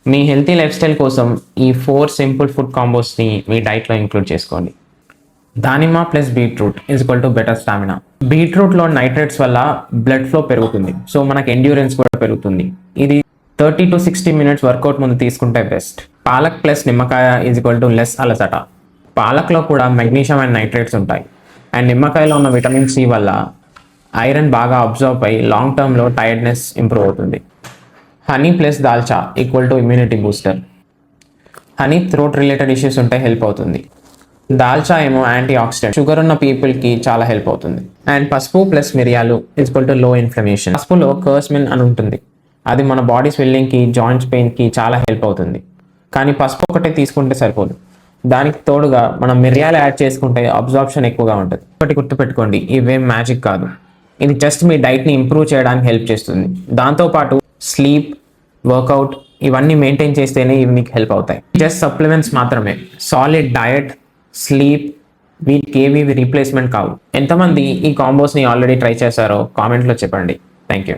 మీ healthy life style కోసం ఈ 4 simple food కాంబోస్ని మీ డైట్లో ఇంక్లూడ్ చేసుకోండి. దానిమ్మ plus beetroot equal to better stamina. బీట్రూట్లో నైట్రేట్స్ వల్ల బ్లడ్ ఫ్లో పెరుగుతుంది, సో మనకు ఎండ్యూరెన్స్ కూడా పెరుగుతుంది. ఇది 30 to 60 minutes వర్కౌట్ ముందు తీసుకుంటే బెస్ట్. పాలక్ ప్లస్ నిమ్మకాయ ఈక్వల్ టు లెస్ అలసట. పాలక్లో కూడా మెగ్నీషియం అండ్ నైట్రేట్స్ ఉంటాయి, అండ్ నిమ్మకాయలో ఉన్న విటమిన్ సి వల్ల ఐరన్ బాగా అబ్జర్వ్ అయి లాంగ్ టర్మ్లో టైర్డ్నెస్ ఇంప్రూవ్ అవుతుంది. Honey plus dalcha equal to immunity booster. Honey throat related issues ఉంటే హెల్ప్ అవుతుంది. దాల్చా ఏమో యాంటీ ఆక్సిడెంట్, షుగర్ ఉన్న పీపుల్కి చాలా హెల్ప్ అవుతుంది. అండ్ పసుపు ప్లస్ మిరియాలు ఈక్వల్ టు లో ఇన్ఫ్లమేషన్. పసుపులో కర్స్మిన్ అని ఉంటుంది, అది మన బాడీ స్వెల్లింగ్కి, జాయింట్స్ పెయిన్కి చాలా హెల్ప్ అవుతుంది. కానీ పసుపు ఒకటే తీసుకుంటే సరిపోదు, దానికి తోడుగా మనం మిరియాలు యాడ్ చేసుకుంటే అబ్జార్ప్షన్ ఎక్కువగా ఉంటుంది. ఒకటి గుర్తుపెట్టుకోండి, ఇవేం మ్యాజిక్ కాదు, ఇది జస్ట్ మీ డైట్ని ఇంప్రూవ్ చేయడానికి హెల్ప్ చేస్తుంది. దాంతోపాటు స్లీప్, వర్కౌట్ ఇవన్నీ మెయింటైన్ చేస్తేనే ఇవి మీకు హెల్ప్ అవుతాయి. జస్ట్ సప్లిమెంట్స్ మాత్రమే, సాలిడ్ డయట్, స్లీప్ వీటికి ఏవి రీప్లేస్మెంట్ కావు. ఎంతమంది ఈ కాంబోస్ని ఆల్రెడీ ట్రై చేశారో కామెంట్లో చెప్పండి. Thank you.